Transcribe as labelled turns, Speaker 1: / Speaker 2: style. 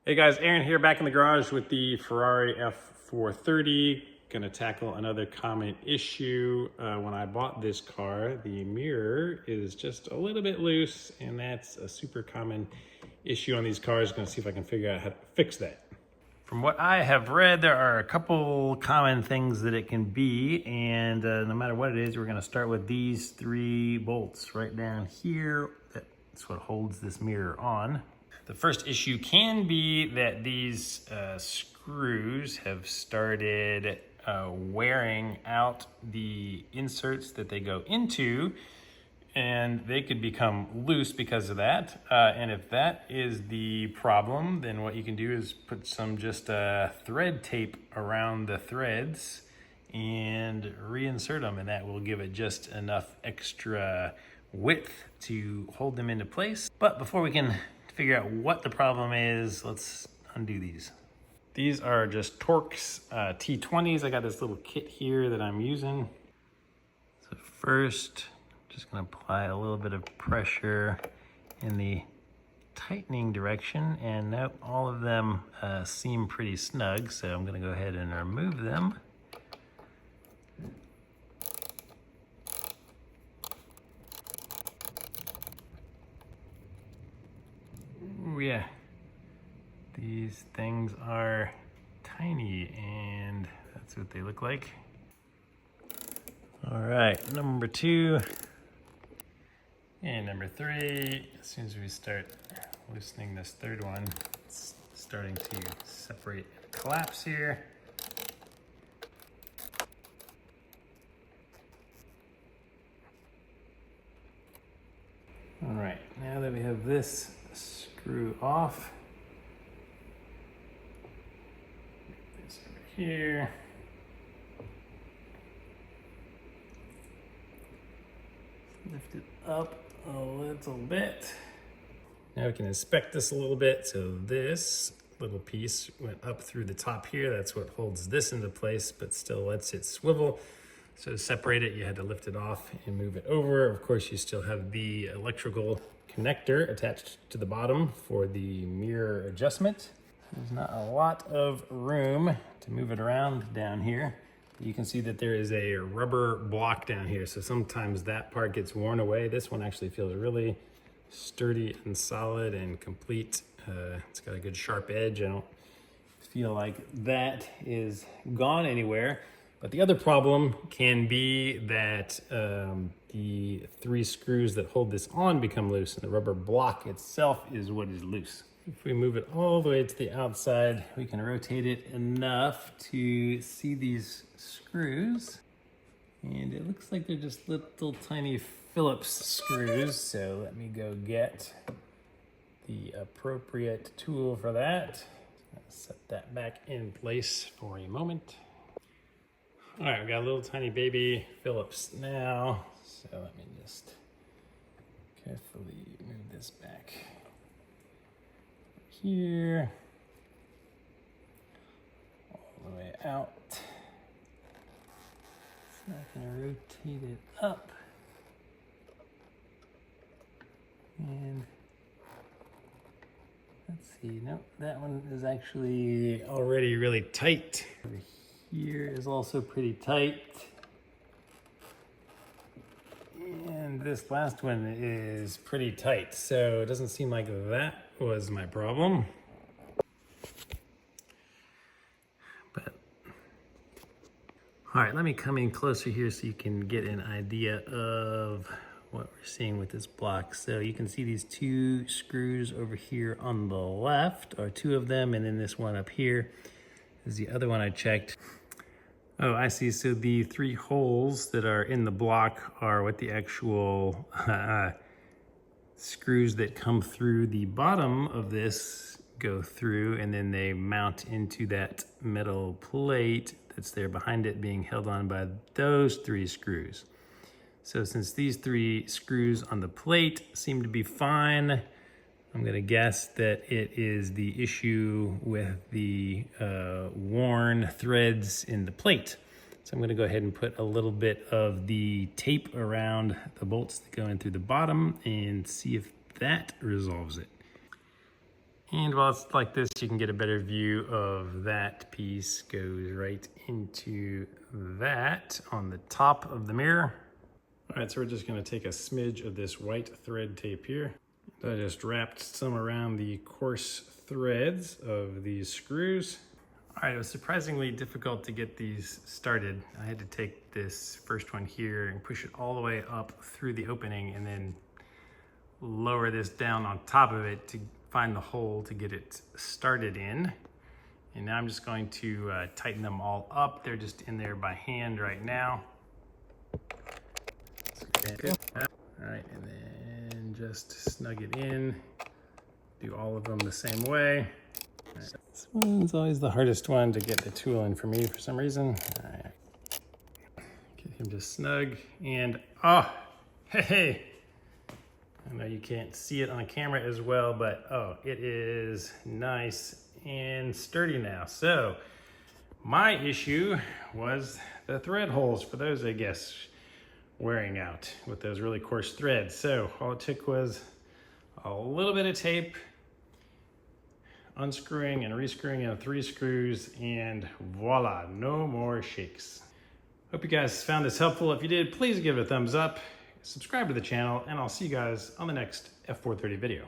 Speaker 1: Hey guys, Aaron here, back in the garage with the Ferrari F430. Gonna tackle another common issue. When I bought this car, the mirror is just a little bit loose, and that's a super common issue on these cars. Gonna see if I can figure out how to fix that. From what I have read, there are a couple common things that it can be, and no matter what it is, we're gonna start with these three bolts right down here. That's what holds this mirror on. The first issue can be that these screws have started wearing out the inserts that they go into, and they could become loose because of that. And if that is the problem, then what you can do is put some just thread tape around the threads and reinsert them, and that will give it just enough extra width to hold them into place. But before we can figure out what the problem is, let's undo these. These are just Torx T20s. I got this little kit here that I'm using. So first, I'm just gonna apply a little bit of pressure in the tightening direction, and nope, all of them seem pretty snug, so I'm gonna go ahead and remove them. Ooh, yeah, these things are tiny, and that's what they look like. All right, number two and number three. As soon as we start loosening this third one, it's starting to separate and collapse here. All right, now that we have this screw off, this over here. Lift it up a little bit. Now we can inspect this a little bit. So this little piece went up through the top here. That's what holds this into place, but still lets it swivel. So to separate it, you had to lift it off and move it over. Of course, you still have the electrical connector attached to the bottom for the mirror adjustment. There's not a lot of room to move it around down here. You can see that there is a rubber block down here, so sometimes that part gets worn away. This one actually feels really sturdy and solid and complete. It's got a good sharp edge. I don't feel like that is gone anywhere. But the other problem can be that the three screws that hold this on become loose, and the rubber block itself is what is loose. If we move it all the way to the outside, we can rotate it enough to see these screws. And it looks like they're just little tiny Phillips screws. So let me go get the appropriate tool for that. Set that back in place for a moment. All right, we got a little tiny baby Phillips now. So let me just carefully move this back here, all the way out. So I'm gonna rotate it up, and let's see, nope, that one is actually already really tight. Over here is also pretty tight. And this last one is pretty tight, so it doesn't seem like that was my problem. But all right, let me come in closer here so you can get an idea of what we're seeing with this block. So you can see these two screws over here on the left, or two of them, and then this one up here is the other one I checked. Oh, I see. So the three holes that are in the block are what the actual screws that come through the bottom of this go through, and then they mount into that metal plate that's there behind it, being held on by those three screws. So since these three screws on the plate seem to be fine, I'm gonna guess that it is the issue with the worn threads in the plate. So I'm gonna go ahead and put a little bit of the tape around the bolts that go in through the bottom and see if that resolves it. And while it's like this, you can get a better view of that piece goes right into that on the top of the mirror. All right, so we're just gonna take a smidge of this white thread tape here. I just wrapped some around the coarse threads of these screws. All right, it was surprisingly difficult to get these started. I had to take this first one here and push it all the way up through the opening and then lower this down on top of it to find the hole to get it started in. And now I'm just going to tighten them all up. They're just in there by hand right now. All right, and then just snug it in. Do all of them the same way. Right. This one's always the hardest one to get the tool in for me for some reason. All right. Get him just snug and, oh, hey. I know you can't see it on camera as well, but oh, it is nice and sturdy now. So my issue was the thread holes for those, I guess, wearing out with those really coarse threads. So all it took was a little bit of tape, unscrewing and rescrewing of 3 screws, and voila, no more shakes. Hope you guys found this helpful. If you did, please give it a thumbs up, subscribe to the channel, and I'll see you guys on the next F430 video.